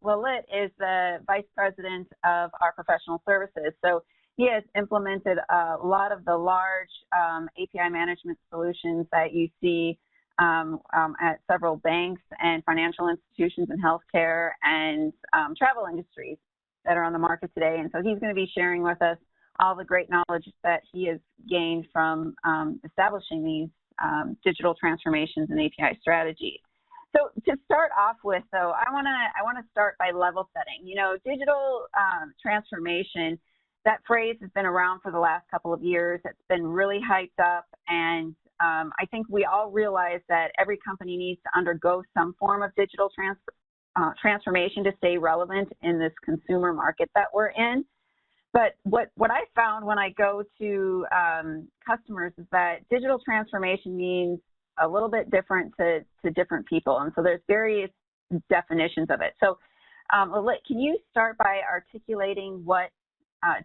Lalit is the Vice President of our professional services. So he has implemented a lot of the large API management solutions that you see at several banks and financial institutions and healthcare and travel industries that are on the market today. And so he's going to be sharing with us all the great knowledge that he has gained from establishing these digital transformations and API strategies. So to start off with, though, I want to start by level setting. You know, digital transformation, that phrase has been around for the last couple of years. It's been really hyped up, and I think we all realize that every company needs to undergo some form of digital transformation to stay relevant in this consumer market that we're in. But what I found when I go to customers is that digital transformation means a little bit different to different people. And so there's various definitions of it. So Lalit, can you start by articulating what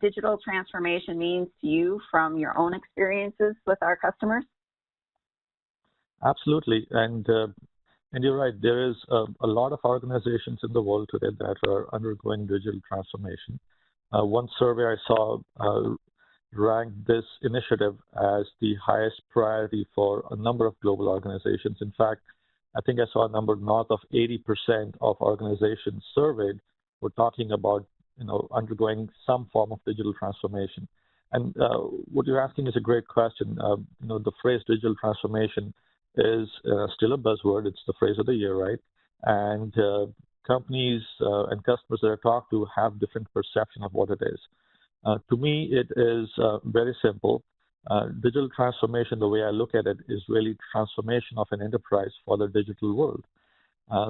digital transformation means to you from your own experiences with our customers? Absolutely. And you're right, there is a lot of organizations in the world today that are undergoing digital transformation. One survey I saw ranked this initiative as the highest priority for a number of global organizations. In fact, I think I saw a number north of 80% of organizations surveyed were talking about, undergoing some form of digital transformation. And what you're asking is a great question. The phrase digital transformation is still a buzzword. It's the phrase of the year, right? And companies and customers that I talk to have different perception of what it is. To me, it is very simple. Digital transformation, the way I look at it, is really transformation of an enterprise for the digital world.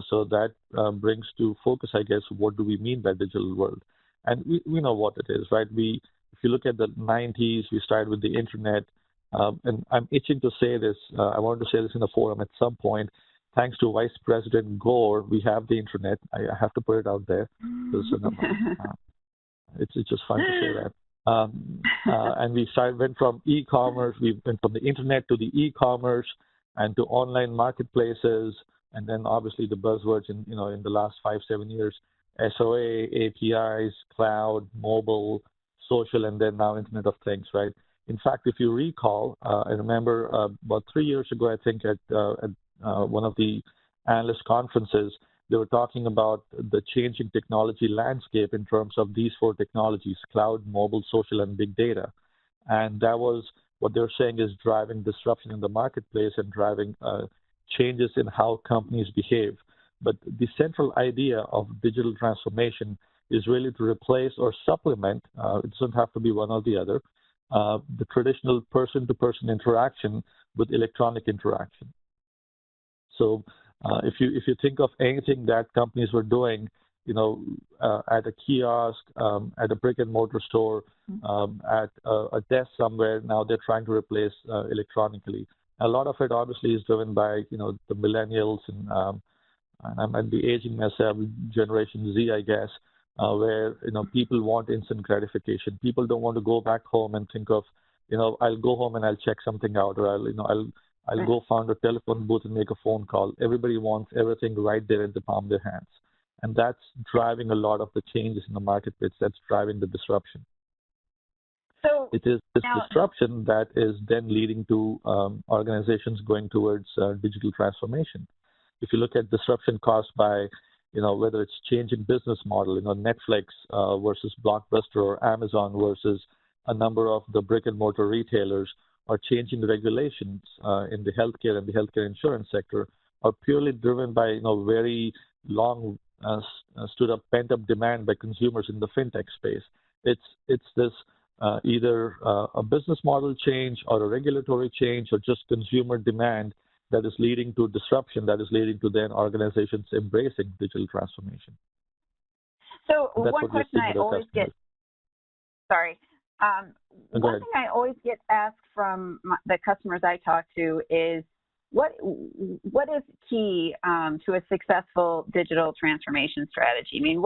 So that brings to focus, I guess, what do we mean by digital world? And we know what it is, right? If you look at the 90s, we started with the internet. And I'm itching to say this. I wanted to say this in the forum at some point. Thanks to Vice President Gore, we have the internet. I have to put it out there. It's just fun to say that. And we went from e-commerce. We went from the internet to the e-commerce and to online marketplaces, and then obviously the buzzwords in the last 5-7 years: SOA, APIs, cloud, mobile, social, and then now Internet of Things, right? In fact, if you recall, I remember about 3 years ago, I think at one of the analyst conferences, they were talking about the changing technology landscape in terms of these 4 technologies: cloud, mobile, social, and big data. And that was what they're saying is driving disruption in the marketplace and driving changes in how companies behave. But the central idea of digital transformation is really to replace or supplement, it doesn't have to be one or the other, the traditional person-to-person interaction with electronic interaction. So if you think of anything that companies were doing, at a kiosk, at a brick and mortar store, at a desk somewhere, now they're trying to replace electronically. A lot of it obviously is driven by the millennials and I might be aging myself, Generation Z, I guess, where people want instant gratification. People don't want to go back home and think of I'll go home and I'll check something out, or I'll go find a telephone booth and make a phone call. Everybody wants everything right there in the palm of their hands. And that's driving a lot of the changes in the marketplace. That's driving the disruption. So it is this disruption that is then leading to organizations going towards digital transformation. If you look at disruption caused by, whether it's changing business model, Netflix versus Blockbuster or Amazon versus a number of the brick and mortar retailers, or changing regulations in the healthcare and the healthcare insurance sector, are purely driven by very long stood up pent up demand by consumers in the fintech space. It's this either a business model change or a regulatory change or just consumer demand that is leading to disruption, that is leading to then organizations embracing digital transformation. So one question I always get, one thing I always get asked from the customers I talk to is, what is key to a successful digital transformation strategy? I mean,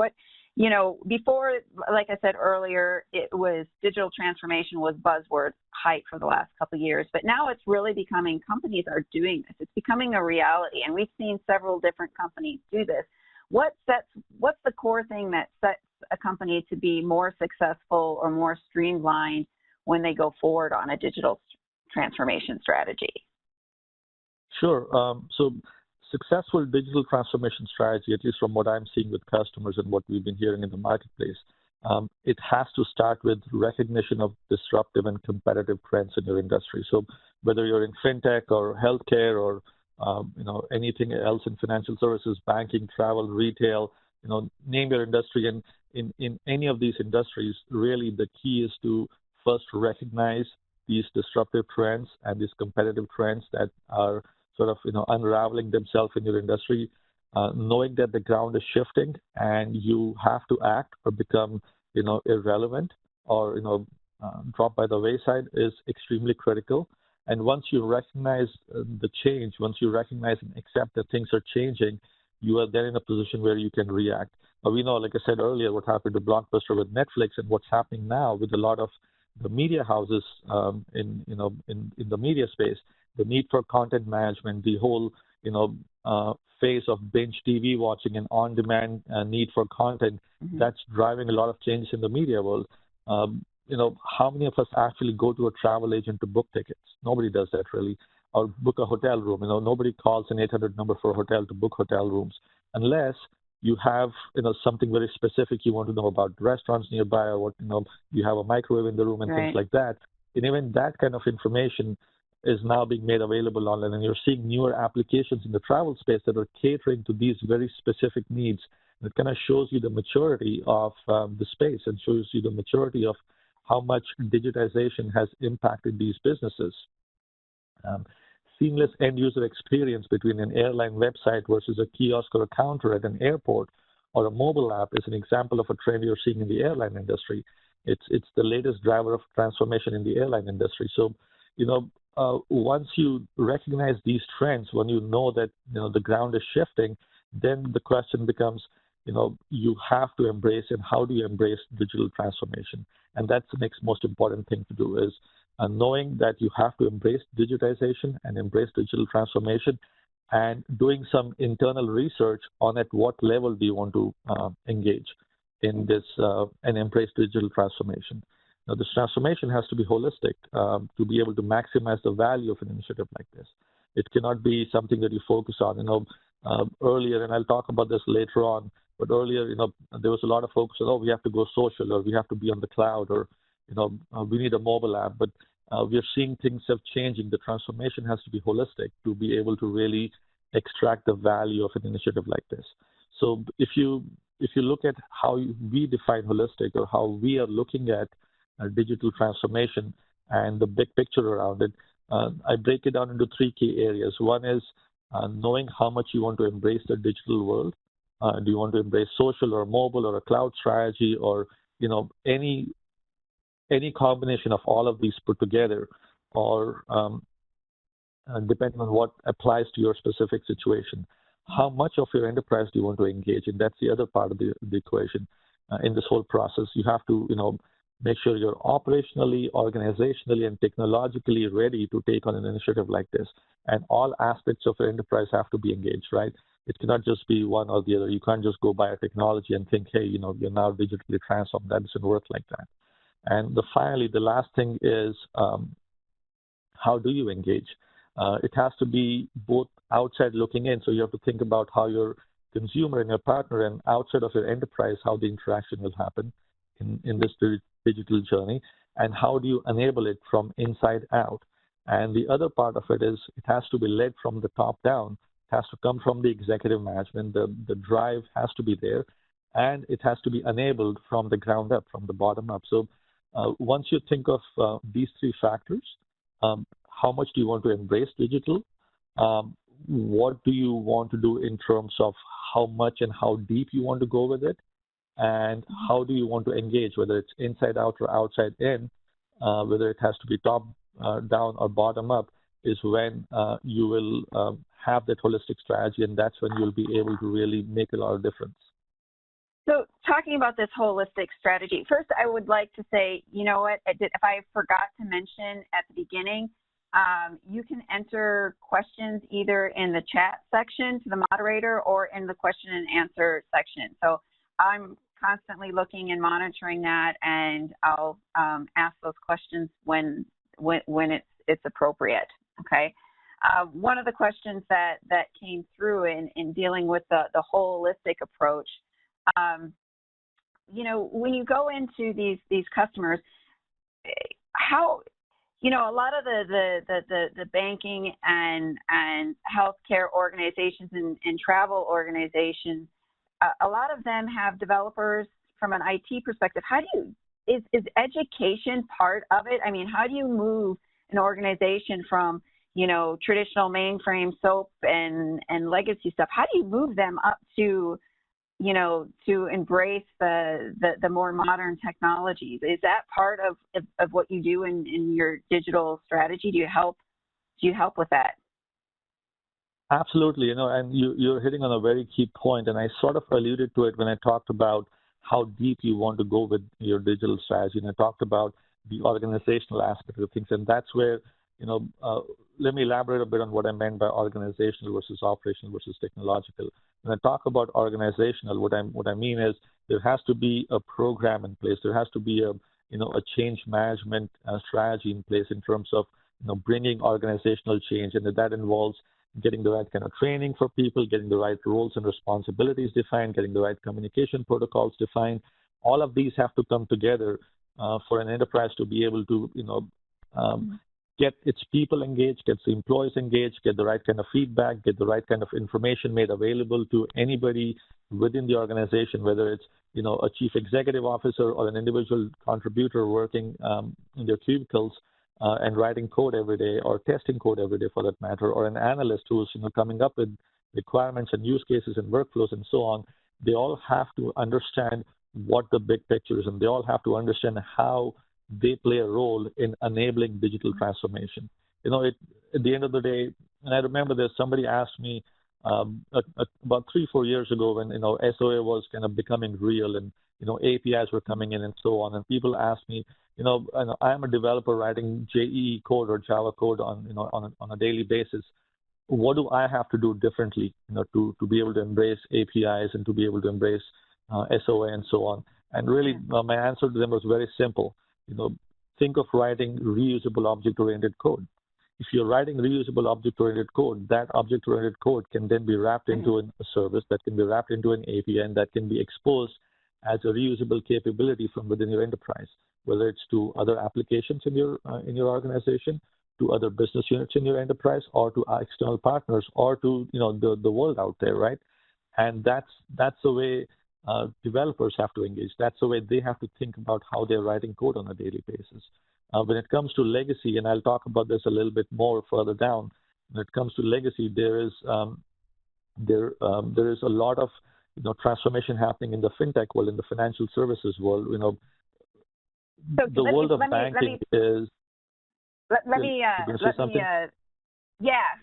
before, like I said earlier, it was digital transformation was buzzword hype for the last couple of years, but now it's really becoming, companies are doing this. It's becoming a reality, and we've seen several different companies do this. what's the core thing that sets a company to be more successful or more streamlined when they go forward on a digital transformation strategy? Sure. So successful digital transformation strategy, at least from what I'm seeing with customers and what we've been hearing in the marketplace, it has to start with recognition of disruptive and competitive trends in your industry. So whether you're in fintech or healthcare or anything else in financial services, banking, travel, retail, name your industry. And in any of these industries, really the key is to first recognize these disruptive trends and these competitive trends that are sort of unraveling themselves in your industry, knowing that the ground is shifting and you have to act or become irrelevant or drop by the wayside is extremely critical. And once you recognize the change, once you recognize and accept that things are changing, you are then in a position where you can react. We know, like I said earlier, what happened to Blockbuster with Netflix and what's happening now with a lot of the media houses in the media space, the need for content management, the whole phase of binge TV watching and on-demand need for content, that's driving a lot of changes in the media world. How many of us actually go to a travel agent to book tickets? Nobody does that really. Or book a hotel room. Nobody calls an 800 number for a hotel to book hotel rooms unless you have something very specific you want to know about restaurants nearby, or what you have a microwave in the room and things like that. And even that kind of information is now being made available online, and you're seeing newer applications in the travel space that are catering to these very specific needs. And it kind of shows you the maturity of the space and shows you the maturity of how much digitization has impacted these businesses. Seamless end-user experience between an airline website versus a kiosk or a counter at an airport or a mobile app is an example of a trend you're seeing in the airline industry. It's the latest driver of transformation in the airline industry. So, once you recognize these trends, when you know that the ground is shifting, then the question becomes, you have to embrace, and how do you embrace digital transformation? And that's the next most important thing to do is knowing that you have to embrace digitization and embrace digital transformation, and doing some internal research on at what level do you want to engage in this and embrace digital transformation. Now, this transformation has to be holistic to be able to maximize the value of an initiative like this. It cannot be something that you focus on. Earlier, and I'll talk about this later on, but earlier, there was a lot of focus on, we have to go social, or we have to be on the cloud, or, we need a mobile app. But we are seeing things have changing. The transformation has to be holistic to be able to really extract the value of an initiative like this. So if you look at how we define holistic, or how we are looking at digital transformation and the big picture around it, I break it down into three key areas. One is knowing how much you want to embrace the digital world. Do you want to embrace social or mobile or a cloud strategy, or any combination of all of these put together, or depending on what applies to your specific situation? How much of your enterprise do you want to engage in? That's the other part of the equation. In this whole process, you have to make sure you're operationally, organizationally, and technologically ready to take on an initiative like this. And all aspects of your enterprise have to be engaged, right? It cannot just be one or the other. You can't just go buy a technology and think, hey, you're now digitally transformed. That doesn't work like that. And finally, the last thing is, how do you engage? It has to be both outside looking in. So you have to think about how your consumer and your partner, and outside of your enterprise, how the interaction will happen in this digital journey, and how do you enable it from inside out. And the other part of it is, it has to be led from the top down. It has to come from the executive management. The drive has to be there, and it has to be enabled from the ground up, from the bottom up. So once you think of these three factors, how much do you want to embrace digital? What do you want to do in terms of how much and how deep you want to go with it? And how do you want to engage, whether it's inside out or outside in, whether it has to be top down or bottom up, is when you will have that holistic strategy, and that's when you'll be able to really make a lot of difference. So talking about this holistic strategy, first I would like to say, if I forgot to mention at the beginning, you can enter questions either in the chat section to the moderator or in the question and answer section. So I'm constantly looking and monitoring that, and I'll ask those questions when it's appropriate. Okay. One of the questions that came through in dealing with the holistic approach, when you go into these customers, how, a lot of the banking and healthcare organizations and travel organizations, a lot of them have developers from an IT perspective. Is education part of it? I mean, how do you move an organization from, traditional mainframe SOAP and legacy stuff? How do you move them up to, to embrace the more modern technologies? Is that part of what you do in your digital strategy? Do you help with that? Absolutely, and you're hitting on a very key point, and I sort of alluded to it when I talked about how deep you want to go with your digital strategy, and I talked about the organizational aspect of things, and that's where, let me elaborate a bit on what I meant by organizational versus operational versus technological. When I talk about organizational, what I mean is there has to be a program in place. There has to be a change management strategy in place in terms of bringing organizational change, and that involves getting the right kind of training for people, getting the right roles and responsibilities defined, getting the right communication protocols defined. All of these have to come together for an enterprise to be able to, get its people engaged, get the employees engaged, get the right kind of feedback, get the right kind of information made available to anybody within the organization, whether it's, a chief executive officer or an individual contributor working in their cubicles and writing code every day or testing code every day for that matter, or an analyst who's, coming up with requirements and use cases and workflows and so on. They all have to understand what the big picture is, and they all have to understand how they play a role in enabling digital transformation. At the end of the day, and I remember somebody asked me about 3-4 years ago when, SOA was kind of becoming real and, APIs were coming in and so on. And people asked me, I'm a developer writing JEE code or Java code on a daily basis. What do I have to do differently, to be able to embrace APIs and to be able to embrace SOA and so on? And really, my answer to them was very simple. Think of writing reusable object-oriented code. If you're writing reusable object-oriented code, that object-oriented code can then be wrapped into a service, that can be wrapped into an API, and that can be exposed as a reusable capability from within your enterprise, whether it's to other applications in your organization, to other business units in your enterprise, or to our external partners, or to the world out there, right? And that's the way developers have to engage. That's the way they have to think about how they're writing code on a daily basis. When it comes to legacy, and I'll talk about this a little bit more further down, when it comes to legacy, there is a lot of transformation happening in the fintech world, in the financial services world. So the world of banking is. Let me.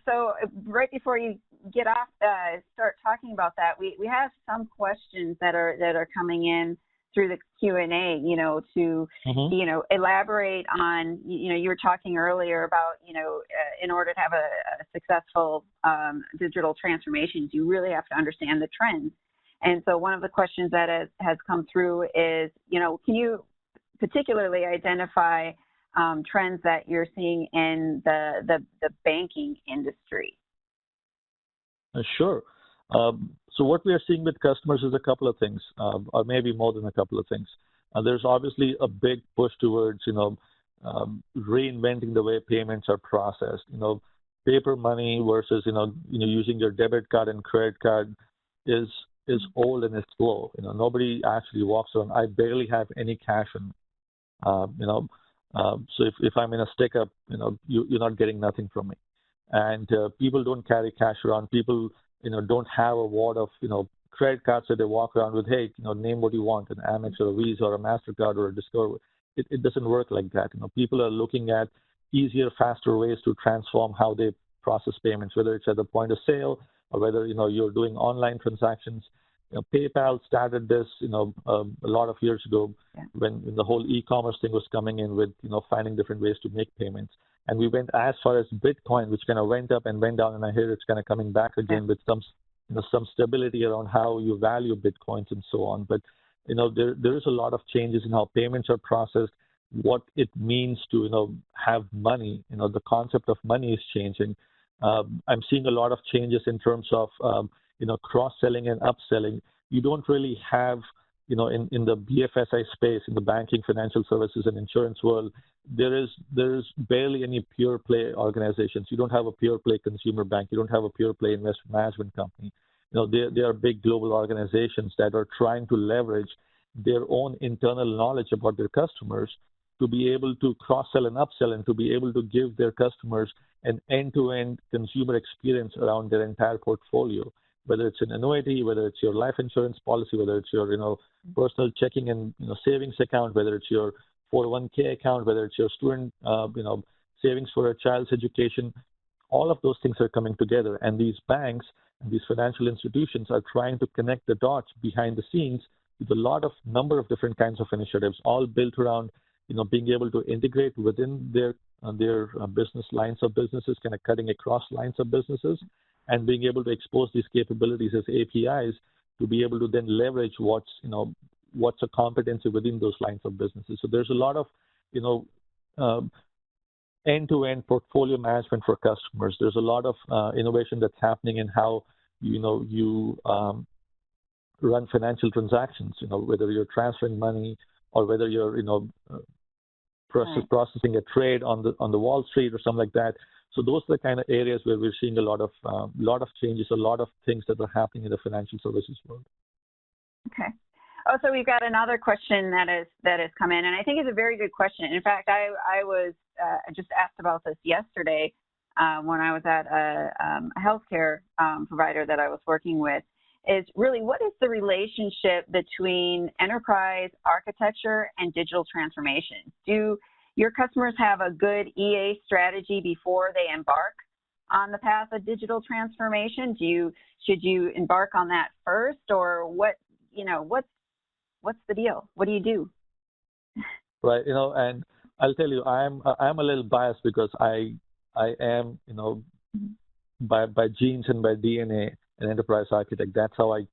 So right before you get off, start talking about that, we have some questions that are coming in through the Q&A, to, elaborate on, you were talking earlier about, in order to have a successful digital transformations, you really have to understand the trends. And so one of the questions that has come through is, can you particularly identify trends that you're seeing in the banking industry? Sure. So what we are seeing with customers is a couple of things, or maybe more than a couple of things. There's obviously a big push towards, reinventing the way payments are processed. Paper money versus, using your debit card and credit card is old and it's slow. Nobody actually walks around. I barely have any cash in. So if I'm in a stick up, you're not getting nothing from me. And people don't carry cash around. People, don't have a wad of, credit cards that they walk around with. Hey, name what you want, an Amex or a Visa or a MasterCard or a Discover. It doesn't work like that. People are looking at easier, faster ways to transform how they process payments, whether it's at the point of sale or whether, you're doing online transactions. PayPal started this, a lot of years ago when the whole e-commerce thing was coming in with, finding different ways to make payments. And we went as far as Bitcoin, which kind of went up and went down, and I hear it's kind of coming back again with some stability around how you value Bitcoins and so on. But there is a lot of changes in how payments are processed, what it means to have money. The concept of money is changing. I'm seeing a lot of changes in terms of cross-selling and upselling. You don't really have in the BFSI space, in the banking, financial services, and insurance world, there's barely any pure play organizations. You don't have a pure play consumer bank. You don't have a pure play investment management company. They are big global organizations that are trying to leverage their own internal knowledge about their customers to be able to cross-sell and upsell, and to be able to give their customers an end-to-end consumer experience around their entire portfolio, whether it's an annuity, whether it's your life insurance policy, whether it's your personal checking and savings account, whether it's your 401k account, whether it's your student savings for a child's education. All of those things are coming together, and these banks and these financial institutions are trying to connect the dots behind the scenes with a number of different kinds of initiatives, all built around being able to integrate within their business lines of businesses, kind of cutting across lines of businesses, and being able to expose these capabilities as APIs to be able to then leverage what's a competency within those lines of businesses. So there's a lot of end-to-end portfolio management for customers. There's a lot of innovation that's happening in how you run financial transactions. Whether you're transferring money or whether you're processing a trade on the Wall Street or something like that. So those are the kind of areas where we're seeing a lot of changes, a lot of things that are happening in the financial services world. Okay. Oh, so we've got another question that has come in, and I think it's a very good question. In fact, I was just asked about this yesterday when I was at a healthcare provider that I was working with. Is really, what is the relationship between enterprise architecture and digital transformation? Do your customers have a good EA strategy before they embark on the path of digital transformation? Should you embark on that first, or what's the deal? What do you do? Right, and I'll tell you, I'm a little biased because I am, by genes and by DNA, an enterprise architect. That's how I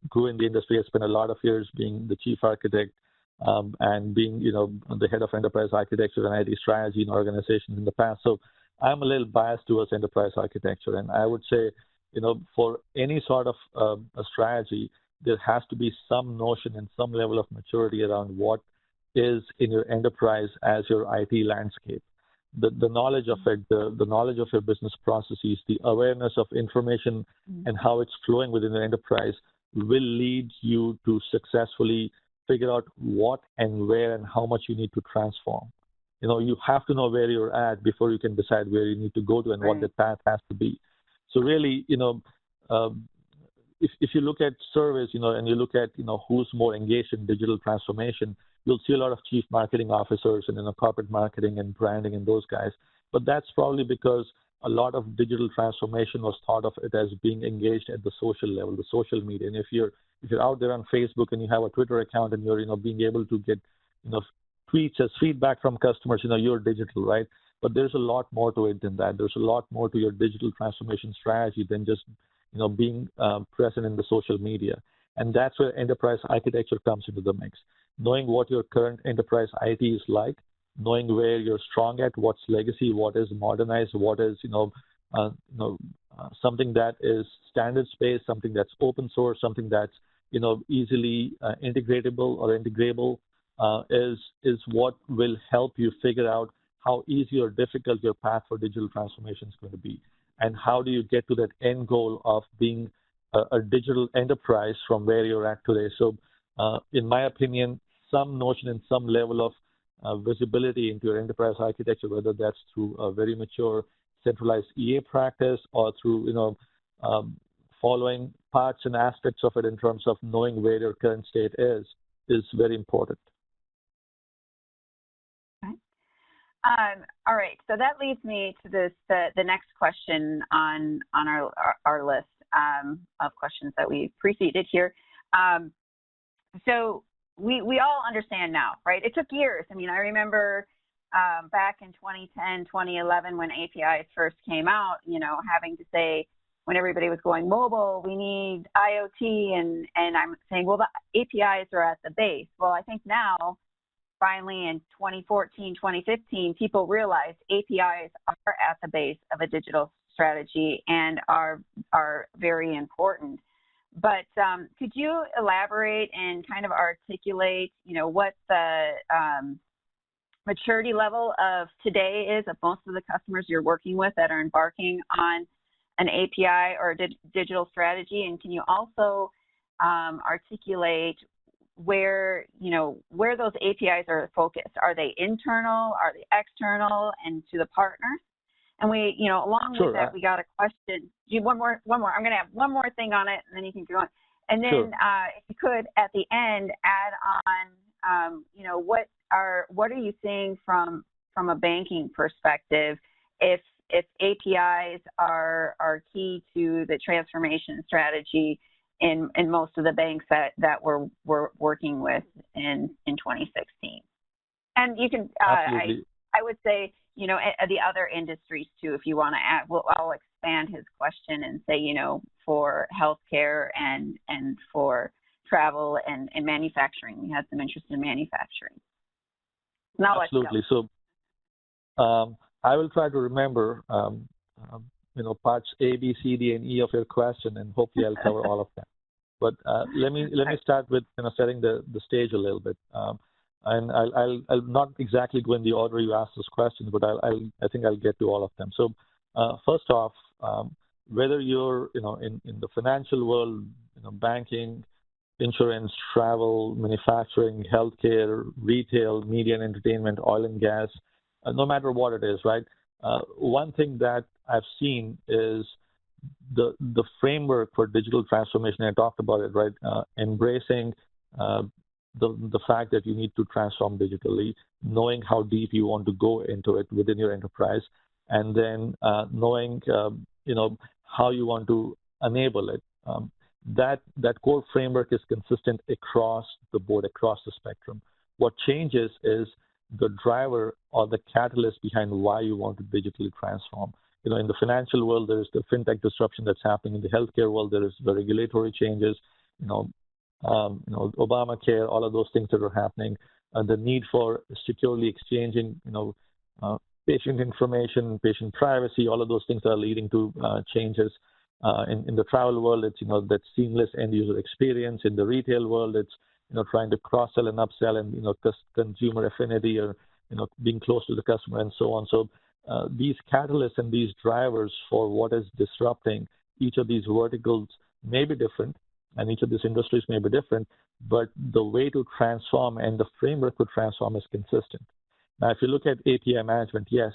grew in the industry. I spent a lot of years being the chief architect and being, the head of enterprise architecture and IT strategy in organizations in the past. So I'm a little biased towards enterprise architecture. And I would say, for any sort of a strategy, there has to be some notion and some level of maturity around what is in your enterprise as your IT landscape. The knowledge of it, the knowledge of your business processes, the awareness of information and how it's flowing within the enterprise will lead you to successfully figure out what and where and how much you need to transform. You have to know where you're at before you can decide where you need to go to and what the path has to be. So really, if you look at surveys, and you look at, who's more engaged in digital transformation, you'll see a lot of chief marketing officers and, corporate marketing and branding and those guys. But that's probably because a lot of digital transformation was thought of it as being engaged at the social level, the social media. And if you're out there on Facebook and you have a Twitter account and you're, being able to get, tweets as feedback from customers, you're digital, right? But there's a lot more to it than that. There's a lot more to your digital transformation strategy than just, being present in the social media. And that's where enterprise architecture comes into the mix. Knowing what your current enterprise IT is like, knowing where you're strong at, what's legacy, what is modernized, what is, something that is standards-based, something that's open source, something that's, easily integratable or integrable, is what will help you figure out how easy or difficult your path for digital transformation is going to be. And how do you get to that end goal of being a digital enterprise from where you're at today? So in my opinion, some notion and some level of visibility into your enterprise architecture, whether that's through a very mature centralized EA practice or through, following parts and aspects of it in terms of knowing where your current state is very important. All right, so that leads me to the next question on our list of questions that we preceded here. So we all understand now, right? It took years. I mean, I remember back in 2010, 2011, when APIs first came out, having to say, when everybody was going mobile, we need IoT, and I'm saying, well, the APIs are at the base. Well, I think now, finally in 2014, 2015, people realized APIs are at the base of a digital strategy and are very important. But could you elaborate and kind of articulate, what the maturity level of today is of most of the customers you're working with that are embarking on an API or a digital strategy? And can you also articulate where those APIs are focused? Are they internal? Are they external? And to the partners? And we, along with that, we got a question. One more. I'm going to have one more thing on it, and then you can go on. And then, if you could, at the end, add on, what are you seeing from a banking perspective if APIs are key to the transformation strategy in most of the banks that we're working with in 2016? And you can, I would say, the other industries too, if you want to add. I'll expand his question and say, for healthcare and for travel and manufacturing. We had some interest in manufacturing. Now absolutely. So I will try to remember, parts A, B, C, D, and E of your question, and hopefully I'll cover all of them. But let me start with setting the stage a little bit. And I'll not exactly go in the order you asked this question, but I think I'll get to all of them. So first off, whether you're in the financial world, banking, insurance, travel, manufacturing, healthcare, retail, media and entertainment, oil and gas, no matter what it is, right? One thing that I've seen is the framework for digital transformation. I talked about it, right? Embracing the fact that you need to transform digitally, knowing how deep you want to go into it within your enterprise, and then knowing how you want to enable it. That core framework is consistent across the board, across the spectrum. What changes is the driver or the catalyst behind why you want to digitally transform. In the financial world, there's the fintech disruption that's happening. In the healthcare world, there is the regulatory changes. Obamacare, all of those things that are happening, the need for securely exchanging, patient information, patient privacy, all of those things are leading to changes. In the travel world, it's, that seamless end user experience. In the retail world, it's, trying to cross-sell and upsell and, consumer affinity or, being close to the customer and so on. So these catalysts and these drivers for what is disrupting each of these verticals may be different, and each of these industries may be different, but the way to transform and the framework to transform is consistent. Now, if you look at API management, yes,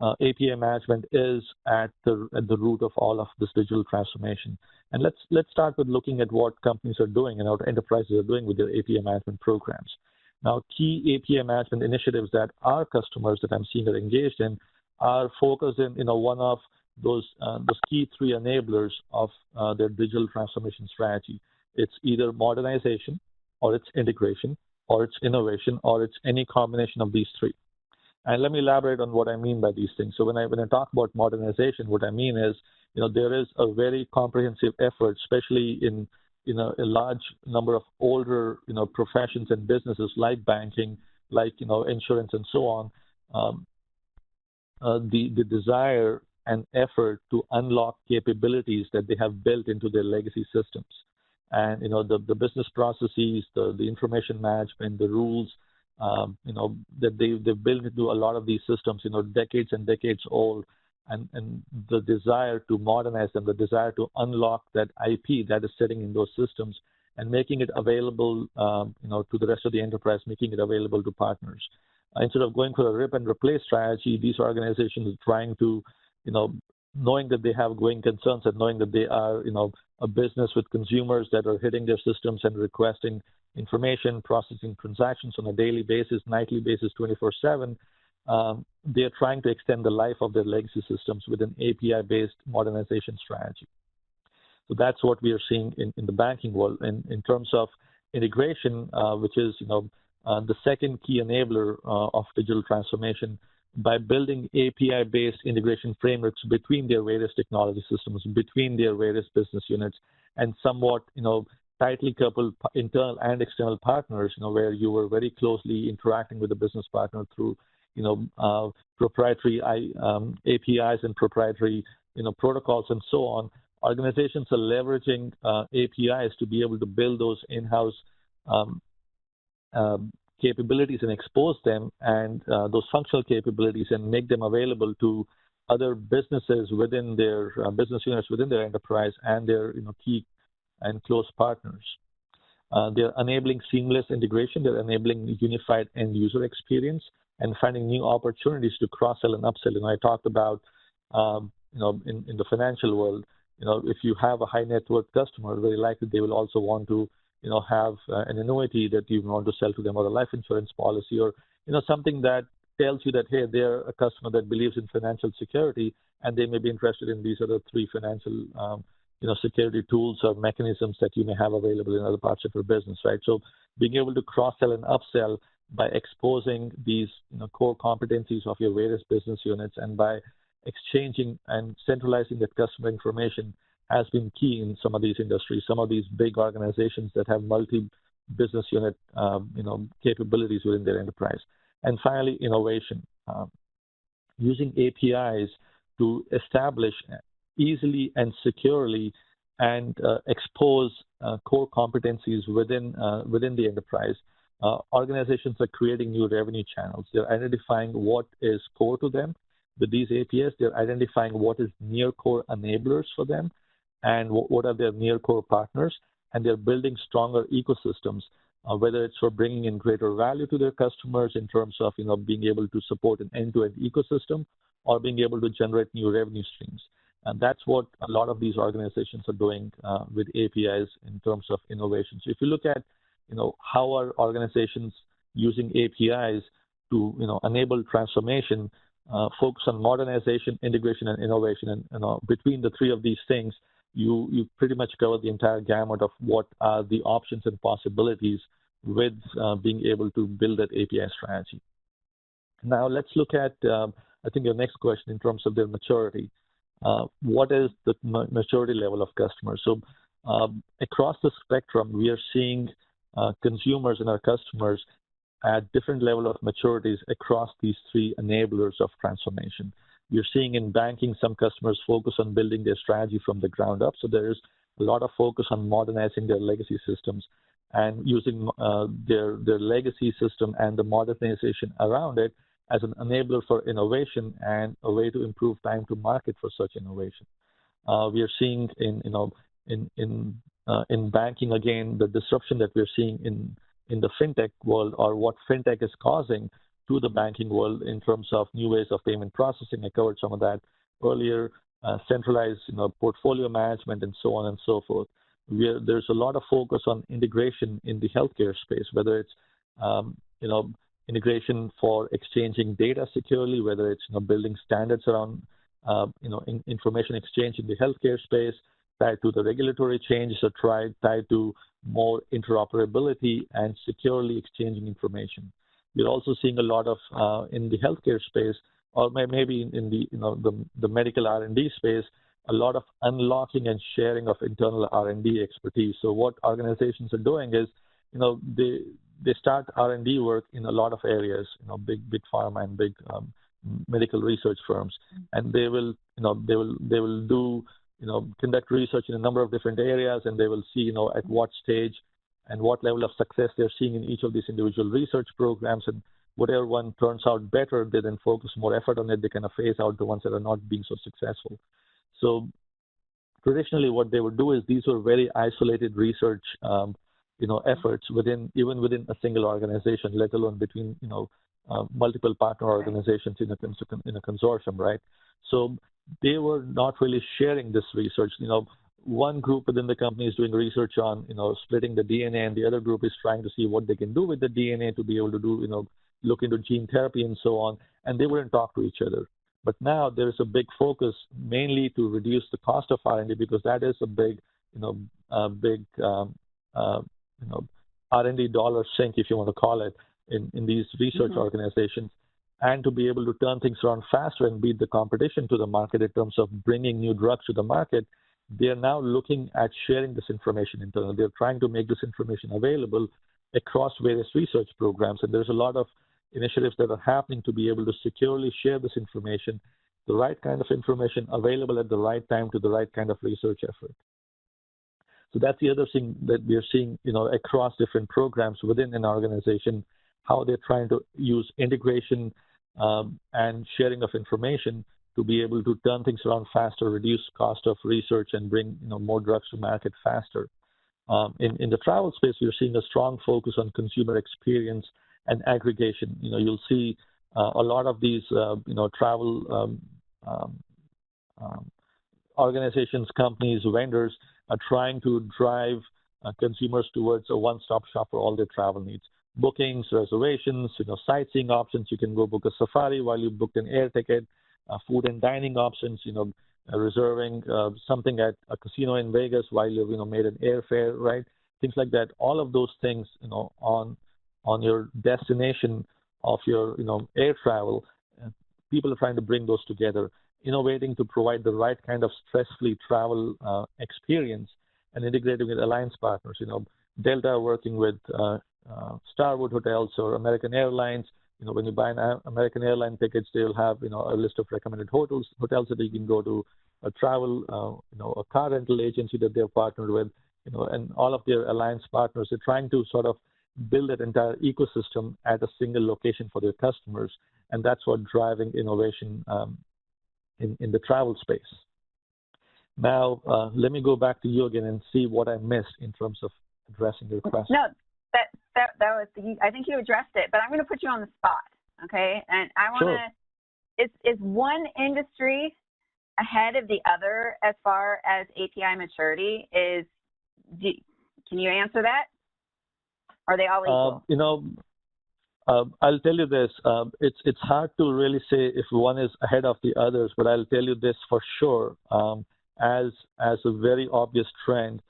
API management is at the root of all of this digital transformation. And let's start with looking at what companies are doing and what enterprises are doing with their API management programs. Now, key API management initiatives that our customers that I'm seeing are engaged in are focused in, one of those key three enablers of their digital transformation strategy. It's either modernization, or it's integration, or it's innovation, or it's any combination of these three. And let me elaborate on what I mean by these things. So when I talk about modernization, what I mean is, there is a very comprehensive effort, especially in a large number of older, professions and businesses like banking, like, insurance and so on. The desire and effort to unlock capabilities that they have built into their legacy systems. And, the business processes, the information management, the rules, that they've built into a lot of these systems, decades and decades old, and the desire to modernize them, the desire to unlock that IP that is sitting in those systems and making it available, to the rest of the enterprise, making it available to partners. Instead of going for a rip and replace strategy, these organizations are trying to, knowing that they have going concerns and knowing that they are, a business with consumers that are hitting their systems and requesting information, processing transactions on a daily basis, nightly basis, 24/7, they are trying to extend the life of their legacy systems with an API-based modernization strategy. So that's what we are seeing in the banking world. In terms of integration, which is, the second key enabler of digital transformation by building API-based integration frameworks between their various technology systems, between their various business units, and somewhat, tightly coupled internal and external partners, where you were very closely interacting with the business partner through, proprietary APIs and proprietary, protocols and so on. Organizations are leveraging APIs to be able to build those in-house capabilities and expose them and those functional capabilities and make them available to other businesses within their business units within their enterprise and their key and close partners. They're enabling seamless integration. They're enabling unified end user experience and finding new opportunities to cross-sell and upsell. I talked about, in the financial world, if you have a high net worth customer, very likely they will also want to, have an annuity that you want to sell to them, or a life insurance policy, or, something that tells you that, hey, they're a customer that believes in financial security, and they may be interested in these other three financial, security tools or mechanisms that you may have available in other parts of your business, right? So being able to cross-sell and upsell by exposing these, core competencies of your various business units and by exchanging and centralizing that customer information has been key in some of these industries, some of these big organizations that have multi-business unit, capabilities within their enterprise. And finally, innovation. Using APIs to establish easily and securely and expose core competencies within the enterprise. Organizations are creating new revenue channels. They're identifying what is core to them. With these APIs, they're identifying what is near core enablers for them and what are their near core partners, and they're building stronger ecosystems, whether it's for bringing in greater value to their customers in terms of being able to support an end-to-end ecosystem or being able to generate new revenue streams. And that's what a lot of these organizations are doing with APIs in terms of innovation. So if you look at how are organizations using APIs to enable transformation, focus on modernization, integration, and innovation, and between the three of these things, you pretty much cover the entire gamut of what are the options and possibilities with being able to build that API strategy. Now let's look at, I think, your next question in terms of their maturity. What is the maturity level of customers? So across the spectrum, we are seeing consumers and our customers at different level of maturities across these three enablers of transformation. We're seeing in banking, some customers focus on building their strategy from the ground up. So there's a lot of focus on modernizing their legacy systems and using their legacy system and the modernization around it as an enabler for innovation and a way to improve time to market for such innovation. We are seeing in banking, again, the disruption that we're seeing in the fintech world, or what fintech is causing to the banking world in terms of new ways of payment processing. I covered some of that earlier, centralized portfolio management and so on and so forth. There's a lot of focus on integration in the healthcare space, whether it's integration for exchanging data securely, whether it's building standards around information exchange in the healthcare space, tied to the regulatory changes, or tied to more interoperability and securely exchanging information. We're also seeing a lot of in the healthcare space, or maybe in the medical R&D space, a lot of unlocking and sharing of internal R&D expertise. So what organizations are doing is, they start R&D work in a lot of areas, big pharma and big medical research firms, and they will do conduct research in a number of different areas, and they will see at what stage and what level of success they're seeing in each of these individual research programs, and whatever one turns out better, they then focus more effort on it. They kind of phase out the ones that are not being so successful. So traditionally, what they would do is these were very isolated research, efforts even within a single organization, let alone between multiple partner organizations in a consortium, right? So they were not really sharing this research. One group within the company is doing research on, splitting the DNA, and the other group is trying to see what they can do with the DNA to be able to do, look into gene therapy and so on, and they wouldn't talk to each other. But now there is a big focus mainly to reduce the cost of R&D, because that is a big, R&D dollar sink, if you want to call it, in these research organizations, and to be able to turn things around faster and beat the competition to the market in terms of bringing new drugs to the market, they are now looking at sharing this information internally. They're trying to make this information available across various research programs, and there's a lot of initiatives that are happening to be able to securely share this information, the right kind of information available at the right time to the right kind of research effort. So that's the other thing that we are seeing, across different programs within an organization, how they're trying to use integration and sharing of information to be able to turn things around faster, reduce cost of research, and bring more drugs to market faster. In the travel space, we're seeing a strong focus on consumer experience and aggregation. You'll see a lot of these, travel organizations, companies, vendors are trying to drive consumers towards a one-stop shop for all their travel needs. Bookings, reservations, sightseeing options. You can go book a safari while you booked an air ticket, food and dining options, reserving something at a casino in Vegas while you've, made an airfare, right? Things like that. All of those things, on your destination of your, air travel, people are trying to bring those together, innovating to provide the right kind of stress-free travel experience and integrating with alliance partners. Delta working with Starwood Hotels or American Airlines. When you buy an American airline tickets, they'll have, a list of recommended hotels that you can go to, a travel, a car rental agency that they're partnered with, and all of their alliance partners. They're trying to sort of build that entire ecosystem at a single location for their customers, and that's what driving innovation in the travel space. Now, let me go back to you again and see what I missed in terms of addressing your question. No, that was, I think you addressed it, but I'm going to put you on the spot, okay? And I want to, is one industry ahead of the other as far as API maturity? Can you answer that? Are they all equal? I'll tell you this. It's hard to really say if one is ahead of the others, but I'll tell you this for sure. As a very obvious trend,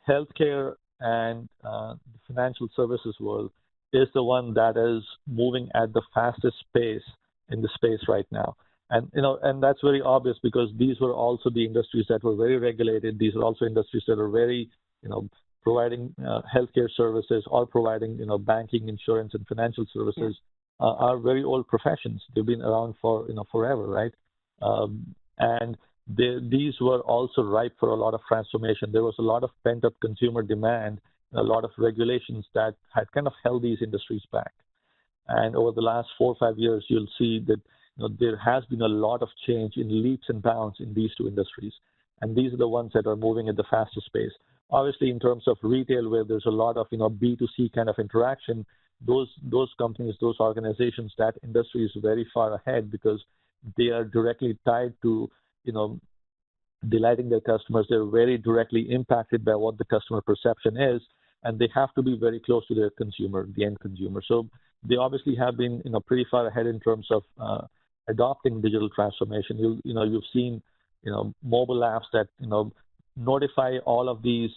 healthcare and the financial services world is the one that is moving at the fastest pace in the space right now. And that's very obvious because these were also the industries that were very regulated. These are also industries that are very, providing healthcare services or providing, banking, insurance, and financial services are very old professions. They've been around for, forever, right? And these were also ripe for a lot of transformation. There was a lot of pent-up consumer demand, a lot of regulations that had kind of held these industries back. And over the last 4 or 5 years, you'll see that there has been a lot of change in leaps and bounds in these two industries. And these are the ones that are moving at the fastest pace. Obviously, in terms of retail, where there's a lot of B2C kind of interaction, those companies, those organizations, that industry is very far ahead because they are directly tied to delighting their customers. They're very directly impacted by what the customer perception is, and they have to be very close to their consumer, the end consumer. So they obviously have been pretty far ahead in terms of adopting digital transformation. You've seen mobile apps that notify all of these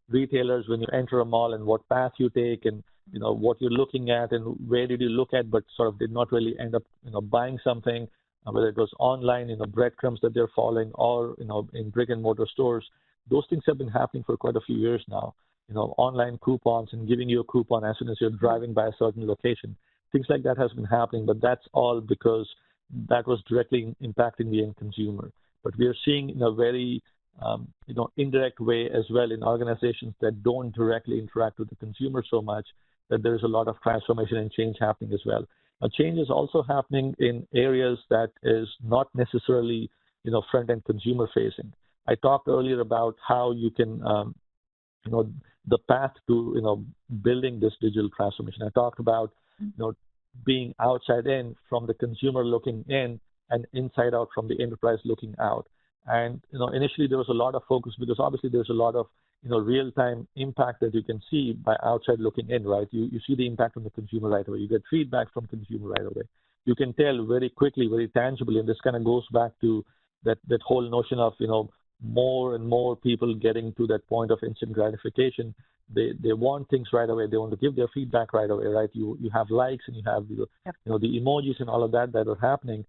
retailers when you enter a mall and what path you take and what you're looking at and where did you look at, but sort of did not really end up buying something, whether it was online, breadcrumbs that they're following, or in brick and mortar stores. Those things have been happening for quite a few years now. Online coupons and giving you a coupon as soon as you're driving by a certain location. Things like that has been happening, but that's all because that was directly impacting the end consumer. But we are seeing in a very indirect way as well in organizations that don't directly interact with the consumer so much, that there's a lot of transformation and change happening as well. Change is also happening in areas that is not necessarily front-end consumer facing. I talked earlier about how you can the path to building this digital transformation. I talked about being outside in from the consumer looking in and inside out from the enterprise looking out. And initially there was a lot of focus because obviously there's a lot of real-time impact that you can see by outside looking in, right? You see the impact on the consumer right away. You get feedback from consumer right away. You can tell very quickly, very tangibly, and this kind of goes back to that whole notion of more and more people getting to that point of instant gratification. They want things right away. They want to give their feedback right away, right? You have likes and you have the, the emojis and all of that are happening,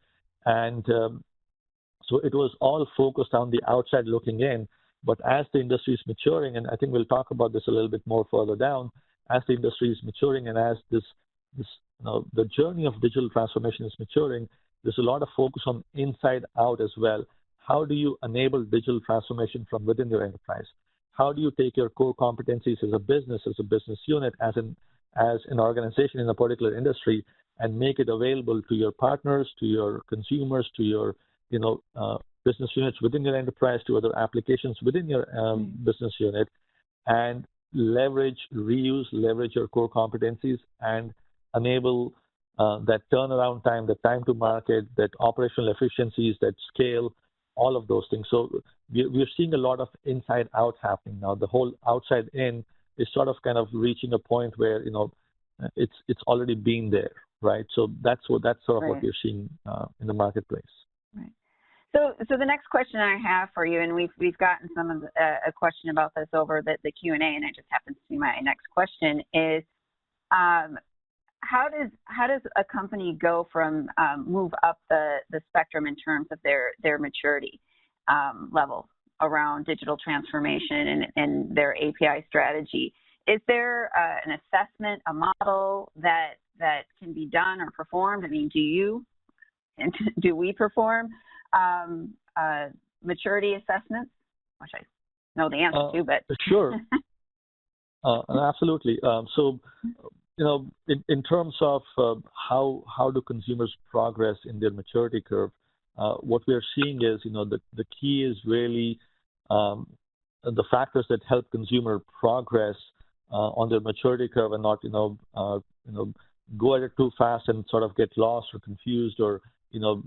and so it was all focused on the outside looking in. But as the industry is maturing, and I think we'll talk about this a little bit more further down, as the industry is maturing and as the journey of digital transformation is maturing, there's a lot of focus on inside out as well. How do you enable digital transformation from within your enterprise? How do you take your core competencies as a business unit, as an organization in a particular industry, and make it available to your partners, to your consumers, to your business units within your enterprise, to other applications within your business unit, and leverage your core competencies and enable that turnaround time, the time to market, that operational efficiencies, that scale, all of those things. So we're seeing a lot of inside out happening now. The whole outside in is sort of kind of reaching a point where it's already been there, right? So that's sort of what we're seeing in the marketplace. Right. So the next question I have for you, and we've gotten some of a question about this over the Q&A, and it just happens to be my next question, is how does a company go from move up the spectrum in terms of their maturity level around digital transformation and their API strategy? Is there an assessment, a model that can be done or performed? I mean, do we perform maturity assessments, which I know the answer to, but sure. Absolutely. So, in terms of how do consumers progress in their maturity curve, what we are seeing is, the key is really the factors that help consumer progress on their maturity curve and not, go at it too fast and sort of get lost or confused or,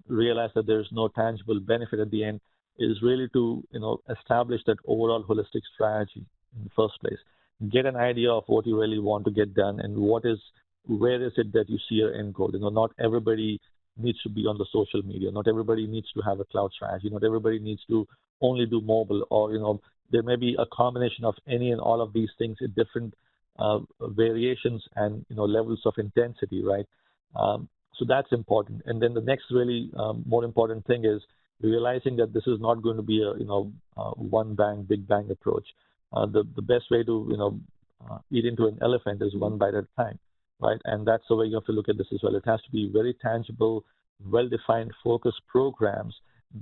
realize that there's no tangible benefit at the end, is really to, establish that overall holistic strategy in the first place. Get an idea of what you really want to get done and where is it that you see your end goal. Not everybody needs to be on the social media. Not everybody needs to have a cloud strategy. Not everybody needs to only do mobile, or, there may be a combination of any and all of these things in different variations and, levels of intensity, right? So that's important. And then the next really more important thing is realizing that this is not going to be a one bang, big bang approach. The best way to eat into an elephant is one bite at a time, right? And that's the way you have to look at this as well. It has to be very tangible, well-defined, focused programs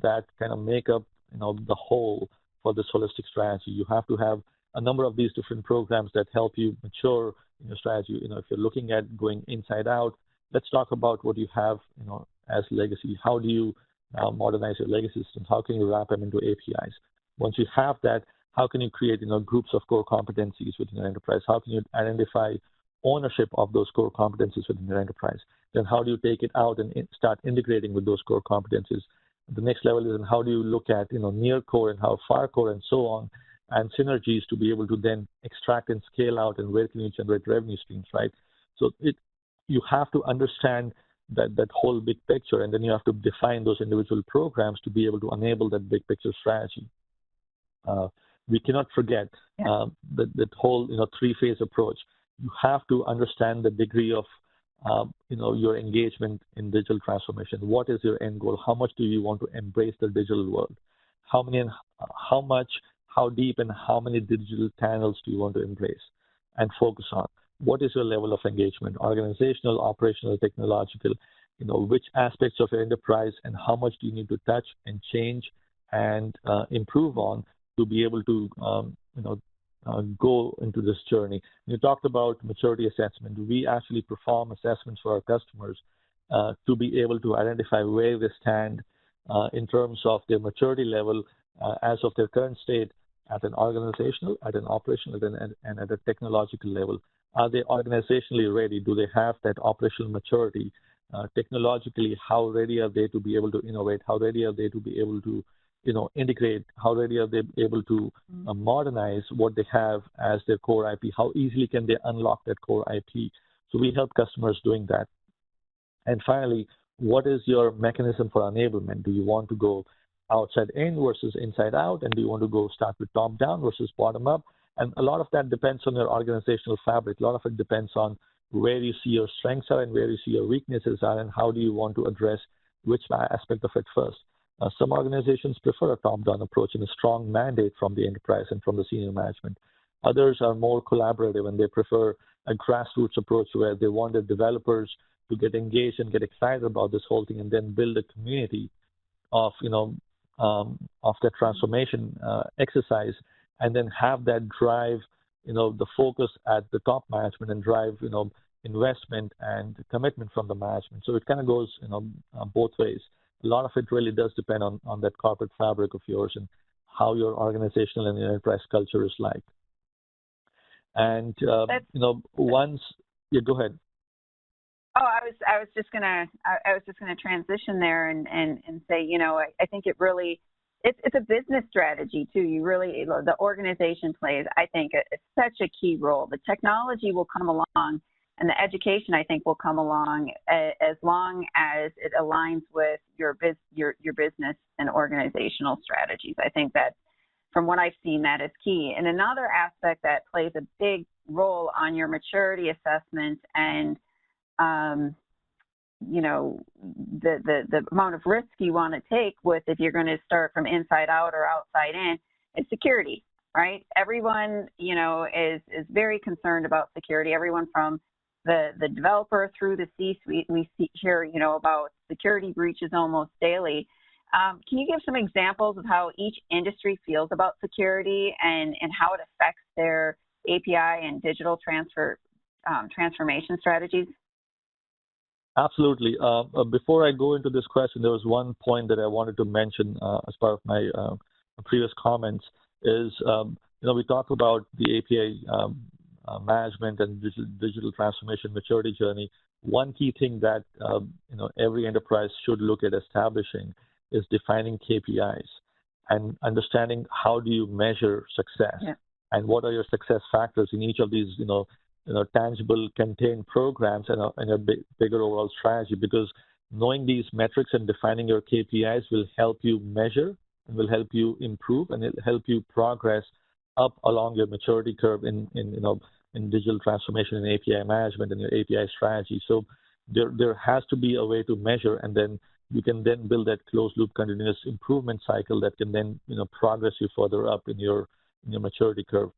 that kind of make up the whole for this holistic strategy. You have to have a number of these different programs that help you mature in your strategy. If you're looking at going inside out, let's talk about what you have as legacy. How do you modernize your legacy systems? How can you wrap them into APIs? Once you have that, how can you create groups of core competencies within your enterprise? How can you identify ownership of those core competencies within your enterprise? Then how do you take it out and start integrating with those core competencies? The next level is how do you look at near core and how far core and so on, and synergies to be able to then extract and scale out, and where can you generate revenue streams, right? So you have to understand that whole big picture, and then you have to define those individual programs to be able to enable that big picture strategy. We cannot forget that whole three-phase approach. You have to understand the degree of your engagement in digital transformation. What is your end goal? How much do you want to embrace the digital world? How much, how deep, and how many digital channels do you want to embrace and focus on? What is your level of engagement? Organizational, operational, technological? Which aspects of your enterprise and how much do you need to touch and change and improve on to be able to go into this journey? You talked about maturity assessment. We actually perform assessments for our customers to be able to identify where they stand in terms of their maturity level as of their current state at an organizational, at an operational, and at a technological level. Are they organizationally ready? Do they have that operational maturity? Technologically, how ready are they to be able to innovate? How ready are they to be able to integrate? How ready are they able to modernize what they have as their core IP? How easily can they unlock that core IP? So we help customers doing that. And finally, what is your mechanism for enablement? Do you want to go outside in versus inside out, and do you want to go start with top down versus bottom up? And a lot of that depends on your organizational fabric. A lot of it depends on where you see your strengths are and where you see your weaknesses are, and how do you want to address which aspect of it first. Some organizations prefer a top-down approach and a strong mandate from the enterprise and from the senior management. Others are more collaborative, and they prefer a grassroots approach where they want their developers to get engaged and get excited about this whole thing, and then build a community of of that transformation exercise, and then have that drive the focus at the top management, and drive investment and commitment from the management. So it kind of goes both ways. A lot of it really does depend on that corporate fabric of yours and how your organizational and enterprise culture is like. And once go ahead. Oh, I was just gonna transition there and say, I think it really it's a business strategy too. The organization plays, I think, it's such a key role. The technology will come along, and the education, I think, will come along as long as it aligns with your business and organizational strategies. I think that from what I've seen, that is key. And another aspect that plays a big role on your maturity assessment and the amount of risk you want to take with if you're going to start from inside out or outside in is security, right? Everyone, is very concerned about security. Everyone from the developer through the C-suite, we hear, about security breaches almost daily. Can you give some examples of how each industry feels about security and how it affects their API and digital transformation strategies? Absolutely. Before I go into this question, there was one point that I wanted to mention as part of my previous comments is, we talked about the API management and digital transformation maturity journey. One key thing that, every enterprise should look at establishing is defining KPIs and understanding how do you measure success, and what are your success factors in each of these, tangible contained programs and a bigger overall strategy, because knowing these metrics and defining your KPIs will help you measure and will help you improve, and it'll help you progress up along your maturity curve in digital transformation and API management and your API strategy. So there has to be a way to measure, and then you can then build that closed loop continuous improvement cycle that can then progress you further up in your maturity curve.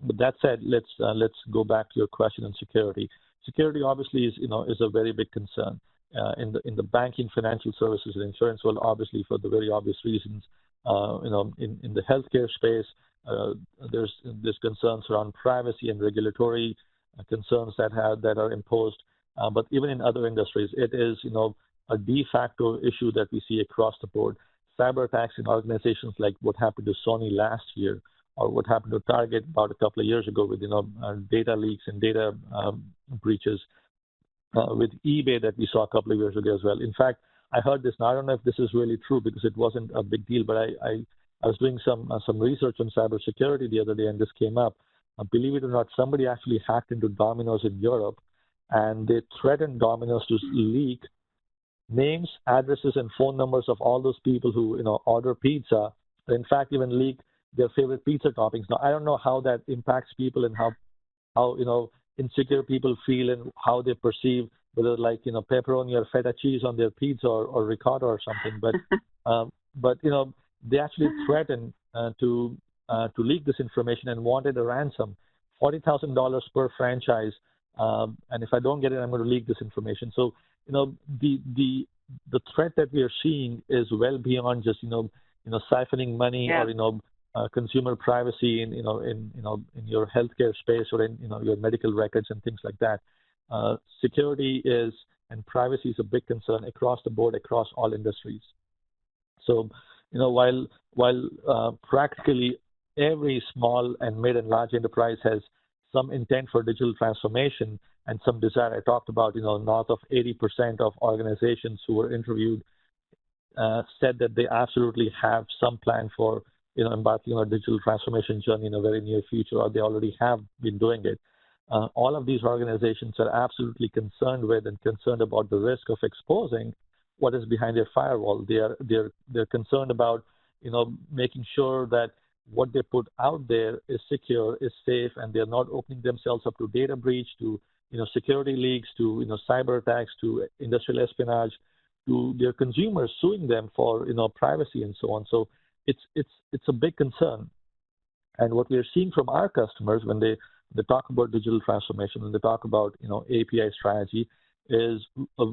But that said, let's go back to your question on security. Security obviously is a very big concern in the banking, financial services, and insurance world. Obviously, for the very obvious reasons, in the healthcare space, there's concerns around privacy and regulatory concerns that are imposed. But even in other industries, it is a de facto issue that we see across the board. Cyber attacks in organizations like what happened to Sony last year, or what happened to Target about a couple of years ago with data leaks and data breaches, with eBay that we saw a couple of years ago as well. In fact, I heard this, and I don't know if this is really true because it wasn't a big deal, but I was doing some research on cybersecurity the other day, and this came up. Believe it or not, somebody actually hacked into Domino's in Europe, and they threatened Domino's to leak names, addresses, and phone numbers of all those people who order pizza. In fact, even leak their favorite pizza toppings. Now, I don't know how that impacts people and how insecure people feel and how they perceive whether pepperoni or feta cheese on their pizza or ricotta or something. But they actually threatened to leak this information and wanted a ransom, $40,000 per franchise. And if I don't get it, I'm going to leak this information. So the threat that we are seeing is well beyond just siphoning money or consumer privacy in your healthcare space or in your medical records and things like that. Security and privacy is a big concern across the board, across all industries. So while practically every small and mid and large enterprise has some intent for digital transformation and some desire, I talked about north of 80% of organizations who were interviewed said that they absolutely have some plan for embarking on a digital transformation journey in a very near future, or they already have been doing it. All of these organizations are absolutely concerned with and concerned about the risk of exposing what is behind their firewall. They're concerned about making sure that what they put out there is secure, is safe, and they're not opening themselves up to data breach, to security leaks, to cyber attacks, to industrial espionage, to their consumers suing them for privacy and so on. So it's a big concern. And what we are seeing from our customers when they talk about digital transformation, when they talk about API strategy, is a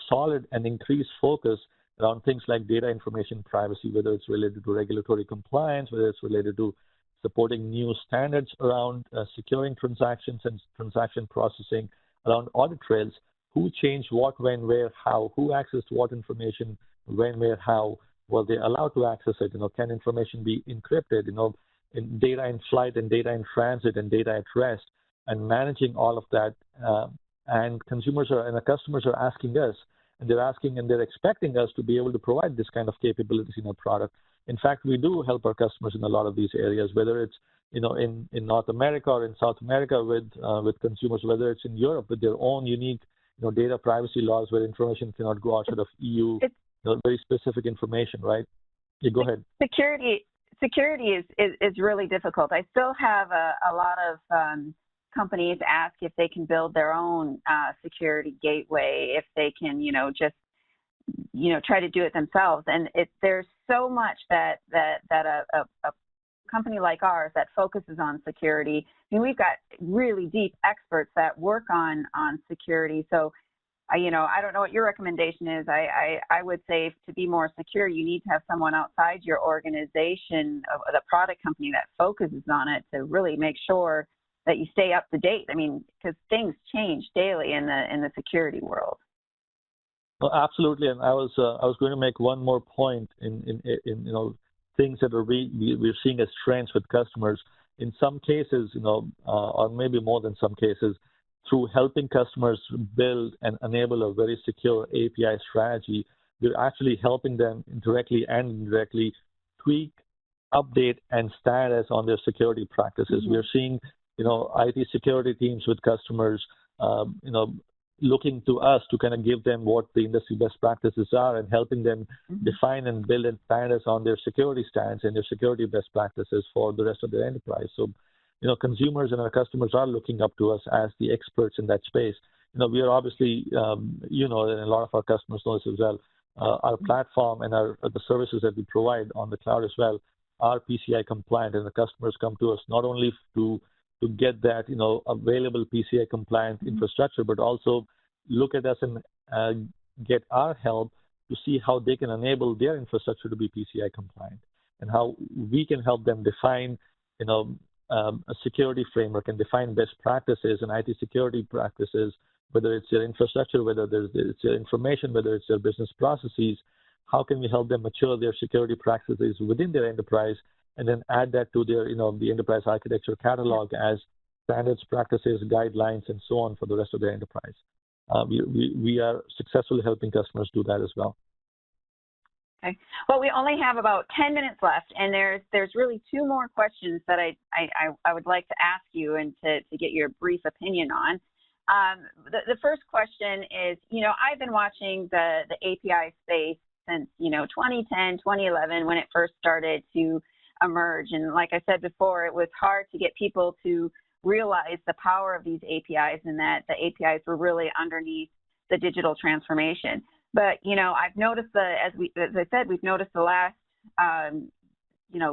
solid and increased focus around things like data information privacy, whether it's related to regulatory compliance, whether it's related to supporting new standards around securing transactions and transaction processing, around audit trails, who changed what, when, where, how, who accessed what information, when, where, how, were they allowed to access it, can information be encrypted, in data in flight and data in transit and data at rest, and managing all of that. And consumers and our customers are asking us, and they're expecting us to be able to provide this kind of capabilities in our product. In fact, we do help our customers in a lot of these areas, whether it's in North America or in South America with consumers, whether it's in Europe with their own unique data privacy laws where information cannot go outside of EU, very specific information, right? Yeah, go ahead. Security is really difficult. I still have a lot of companies ask if they can build their own security gateway, if they can, just, try to do it themselves. And there's so much that a company like ours that focuses on security. I mean, we've got really deep experts that work on security. So, I don't know what your recommendation is. I would say to be more secure, you need to have someone outside your organization, the product company that focuses on it, to really make sure that you stay up to date. I mean, because things change daily in the security world. Well, absolutely, and I was going to make one more point in things that we're seeing as trends with customers. In some cases, or maybe more than some cases, through helping customers build and enable a very secure API strategy, we're actually helping them directly and indirectly tweak, update, and status on their security practices. Mm-hmm. We're seeing IT security teams with customers, looking to us to kind of give them what the industry best practices are and helping them define and build and standards on their security standards and their security best practices for the rest of their enterprise. So, consumers and our customers are looking up to us as the experts in that space. We are obviously, and a lot of our customers know this as well, our platform and the services that we provide on the cloud as well are PCI compliant, and the customers come to us not only to get that, available PCI compliant infrastructure, but also look at us and get our help to see how they can enable their infrastructure to be PCI compliant and how we can help them define, a security framework and define best practices and IT security practices, whether it's their infrastructure, whether it's their information, whether it's their business processes. How can we help them mature their security practices within their enterprise, and then add that to their, the enterprise architecture catalog as standards, practices, guidelines, and so on for the rest of their enterprise. We are successfully helping customers do that as well. Okay. Well, we only have about 10 minutes left, and there's really two more questions that I would like to ask you and to get your brief opinion on. The first question is, I've been watching the API space since 2010, 2011 when it first started to emerge. And like I said before, it was hard to get people to realize the power of these APIs and that the APIs were really underneath the digital transformation. But, I've noticed as I said, we've noticed the last,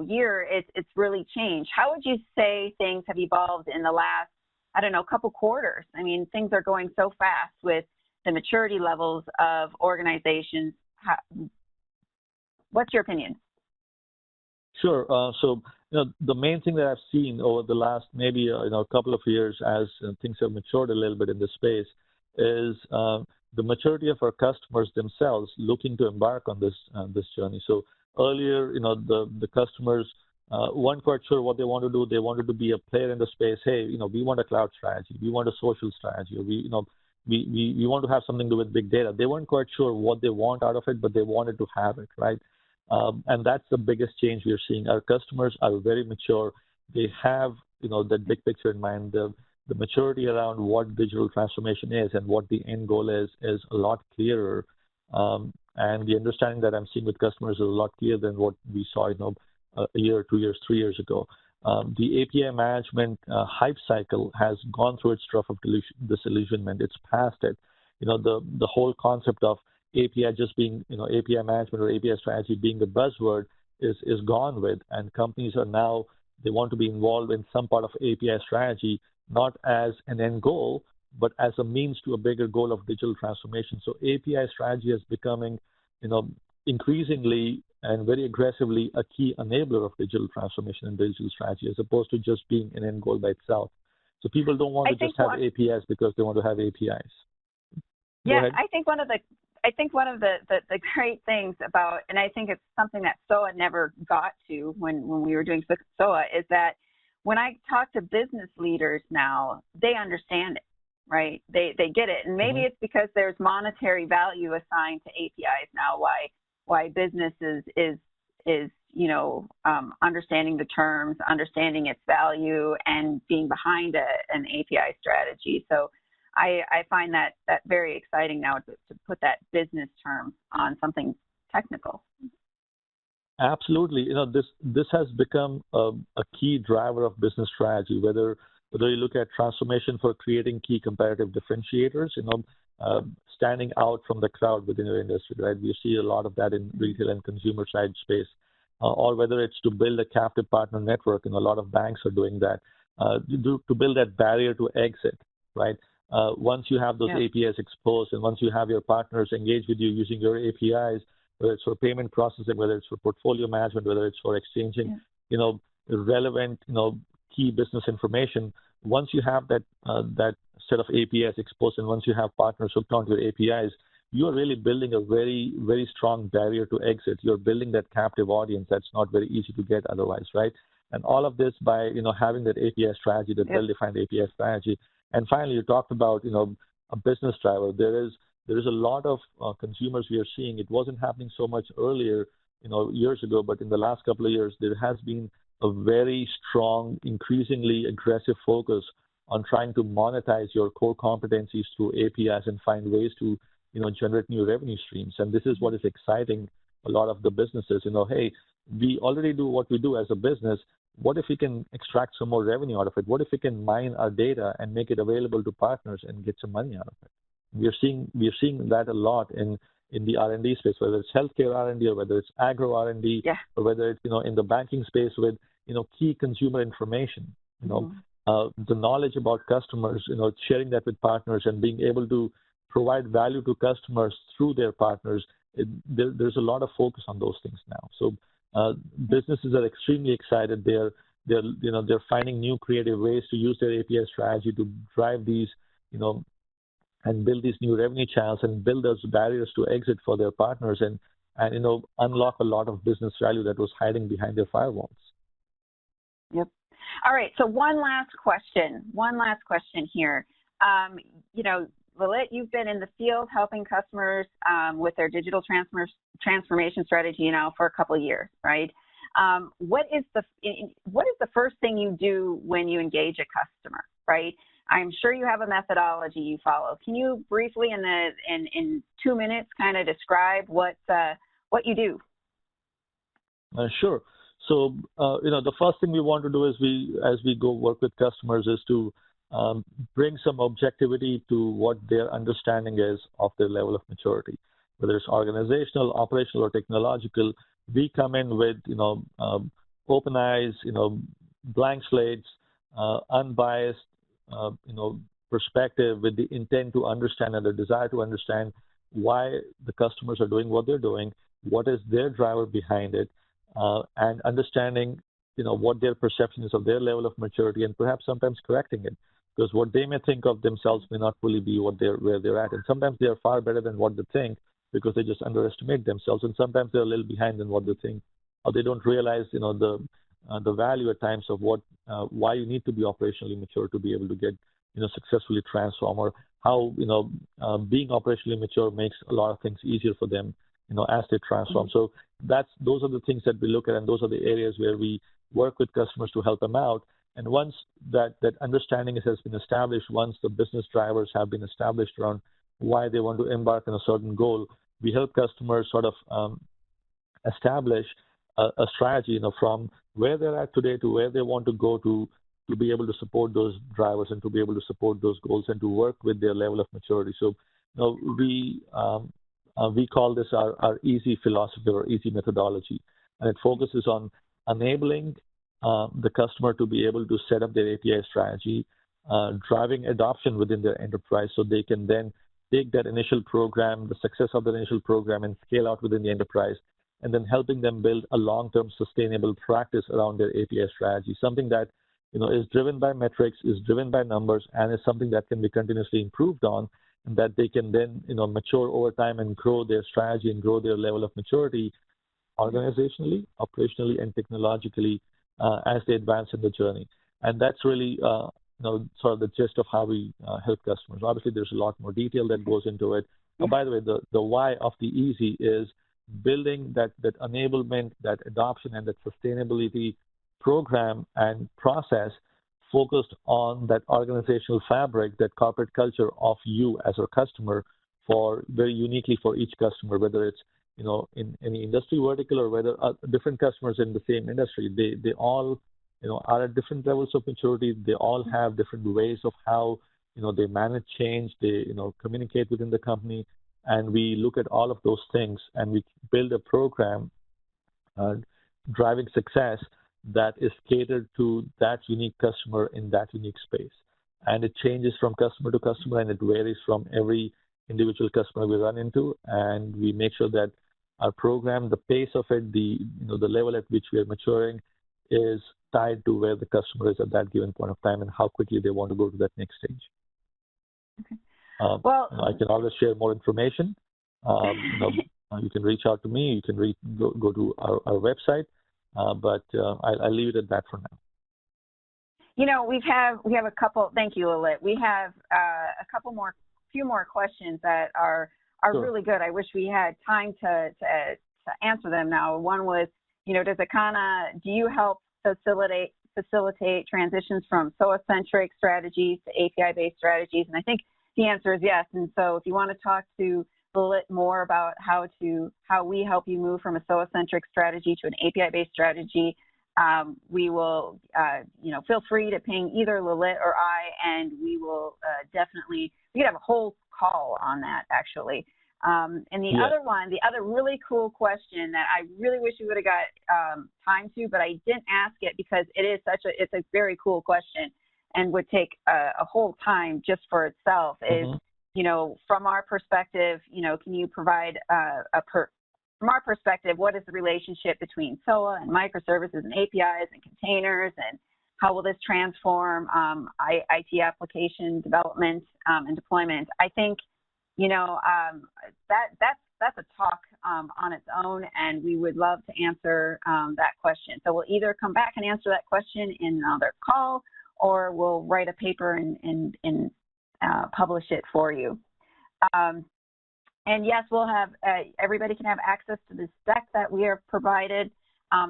year, it's really changed. How would you say things have evolved in the last, couple quarters? I mean, things are going so fast with the maturity levels of organizations. What's your opinion? Sure. So, the main thing that I've seen over the last maybe a couple of years as things have matured a little bit in this space is the maturity of our customers themselves looking to embark on this journey. So earlier, the customers weren't quite sure what they want to do. They wanted to be a player in the space. Hey, we want a cloud strategy. We want a social strategy. Or we want to have something to do with big data. They weren't quite sure what they want out of it, but they wanted to have it, right? And that's the biggest change we're seeing. Our customers are very mature. They have, that big picture in mind. The maturity around what digital transformation is and what the end goal is a lot clearer. And the understanding that I'm seeing with customers is a lot clearer than what we saw, a year, 2 years, 3 years ago. The API management hype cycle has gone through its trough of disillusionment. It's past it. The whole concept of API just being, API management or API strategy being the buzzword is gone with, and companies are now, they want to be involved in some part of API strategy, not as an end goal, but as a means to a bigger goal of digital transformation. So API strategy is becoming, increasingly and very aggressively a key enabler of digital transformation and digital strategy, as opposed to just being an end goal by itself. So people don't want to just have APIs because they want to have APIs. Yeah, I think one of the great things about, and I think it's something that SOA never got to when we were doing SOA, is that when I talk to business leaders now, they understand it, right? They get it, and maybe it's because there's monetary value assigned to APIs now. Why businesses is understanding the terms, understanding its value, and being behind an API strategy. So I find that very exciting now to put that business term on something technical. Absolutely. This has become a key driver of business strategy, whether you look at transformation for creating key competitive differentiators, standing out from the crowd within your industry, right? We see a lot of that in retail and consumer side space, or whether it's to build a captive partner network, and a lot of banks are doing that, to build that barrier to exit, right? Once you have those APIs exposed, and once you have your partners engage with you using your APIs, whether it's for payment processing, whether it's for portfolio management, whether it's for exchanging, relevant, key business information, once you have that set of APIs exposed, and once you have partners hooked onto your APIs, you're really building a very, very strong barrier to exit. You're building that captive audience that's not very easy to get otherwise, right? And all of this by, having that API strategy, that well-defined API strategy. And finally, you talked about, a business driver. There is a lot of consumers we are seeing. It wasn't happening so much earlier, years ago, but in the last couple of years, there has been a very strong, increasingly aggressive focus on trying to monetize your core competencies through APIs and find ways to, generate new revenue streams. And this is what is exciting a lot of the businesses. Hey, we already do what we do as a business. What if we can extract some more revenue out of it? What if we can mine our data and make it available to partners and get some money out of it? We are seeing that a lot in the R&D space, whether it's healthcare R&D or whether it's agro R&D, or whether it's in the banking space with key consumer information. The knowledge about customers, sharing that with partners and being able to provide value to customers through their partners. There's a lot of focus on those things now. So businesses are extremely excited. They're finding new creative ways to use their API strategy to drive these, and build these new revenue channels and build those barriers to exit for their partners and unlock a lot of business value that was hiding behind their firewalls. Yep. All right. So one last question here. Lalit, you've been in the field helping customers with their digital transformation strategy now for a couple of years, right? What is the first thing you do when you engage a customer, right? I'm sure you have a methodology you follow. Can you briefly, in 2 minutes, kind of describe what you do? Sure. So, the first thing we want to do is as we go work with customers is to bring some objectivity to what their understanding is of their level of maturity, whether it's organizational, operational, or technological. We come in with, open eyes, blank slates, unbiased, perspective, with the intent to understand and the desire to understand why the customers are doing what they're doing, what is their driver behind it, and understanding, what their perception is of their level of maturity, and perhaps sometimes correcting it, because what they may think of themselves may not fully be where they're at, and sometimes they are far better than what they think because they just underestimate themselves, and sometimes they're a little behind than what they think, or they don't realize, the value at times of why you need to be operationally mature to be able to get, successfully transform, or how, being operationally mature makes a lot of things easier for them, as they transform. So those are the things that we look at, and those are the areas where we work with customers to help them out. And once that understanding has been established, once the business drivers have been established around why they want to embark on a certain goal, we help customers sort of establish a strategy, from where they're at today to where they want to go to be able to support those drivers and to be able to support those goals and to work with their level of maturity. So, we call this our easy philosophy or easy methodology, and it focuses on enabling the customer to be able to set up their API strategy, driving adoption within their enterprise so they can then take that initial program, the success of the initial program, and scale out within the enterprise, and then helping them build a long-term sustainable practice around their API strategy, something that is driven by metrics, is driven by numbers, and is something that can be continuously improved on, and that they can then mature over time and grow their strategy and grow their level of maturity organizationally, operationally, and technologically as they advance in the journey. And that's really sort of the gist of how we help customers. Obviously, there's a lot more detail that goes into it. By the way, the why of the easy is building that enablement, that adoption, and that sustainability program and process focused on that organizational fabric, that corporate culture of you as a customer, for very uniquely for each customer, whether it's in any industry vertical or whether different customers in the same industry, they all are at different levels of maturity. They all have different ways of how they manage change, they communicate within the company, and we look at all of those things and we build a program driving success that is catered to that unique customer in that unique space. And it changes from customer to customer, and it varies from every individual customer we run into. And we make sure that our program, the pace of it, the level at which we are maturing, is tied to where the customer is at that given point of time and how quickly they want to go to that next stage. Okay. I can always share more information. You can reach out to me. You can go to our website. But I'll leave it at that for now. We have a couple. Thank you, Lalit. We have a few more questions that are Sure. really good. I wish we had time to answer them now. One was, does Akana, do you help facilitate transitions from SOA-centric strategies to API-based strategies? And I think the answer is yes. And so if you want to talk to Lalit more about how we help you move from a SOA-centric strategy to an API-based strategy, we will, feel free to ping either Lalit or I, and we will we could have a whole call on that, actually. And the other really cool question that I really wish we would have got time to, but I didn't ask it because it's a very cool question and would take a whole time just for itself, is, from our perspective, can you provide from our perspective, what is the relationship between SOA and microservices and APIs and containers, and how will this transform IT application development and deployment? I think, that's a talk on its own, and we would love to answer that question. So we'll either come back and answer that question in another call, or we'll write a paper and publish it for you. And yes, we'll have, everybody can have access to this deck that we are provided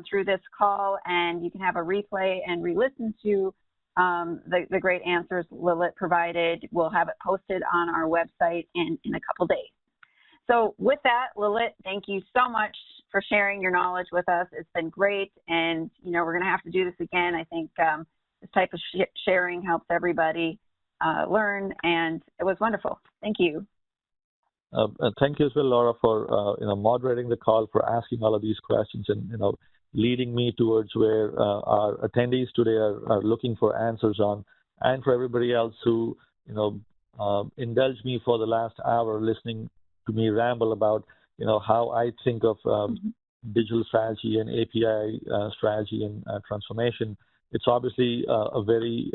through this call, and you can have a replay and re-listen to the great answers Lalit provided. We'll have it posted on our website in a couple days. So with that, Lalit, thank you so much for sharing your knowledge with us. It's been great, and we're going to have to do this again. I think this type of sharing helps everybody learn, and it was wonderful. Thank you. Thank you as well, Laura, for moderating the call, for asking all of these questions, and leading me towards where our attendees today are looking for answers on, and for everybody else who indulged me for the last hour listening to me ramble about how I think of digital strategy and API strategy and transformation. It's obviously a very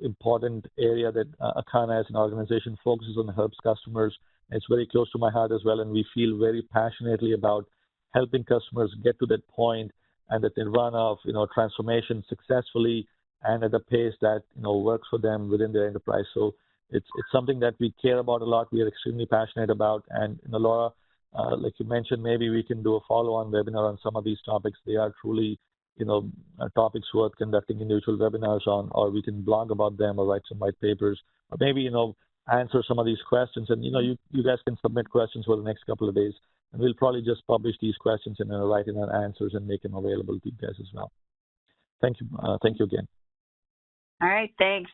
important area that Akana as an organization focuses on and helps customers. It's very close to my heart as well, and we feel very passionately about helping customers get to that point and that they run of transformation successfully and at a pace that works for them within their enterprise. So it's something that we care about a lot. We are extremely passionate about. And Laura, like you mentioned, maybe we can do a follow-on webinar on some of these topics. They are truly topics worth conducting individual webinars on, or we can blog about them or write some white papers, or maybe answer some of these questions. And you guys can submit questions for the next couple of days, and we'll probably just publish these questions and write in our answers and make them available to you guys as well. Thank you again. All right, thanks.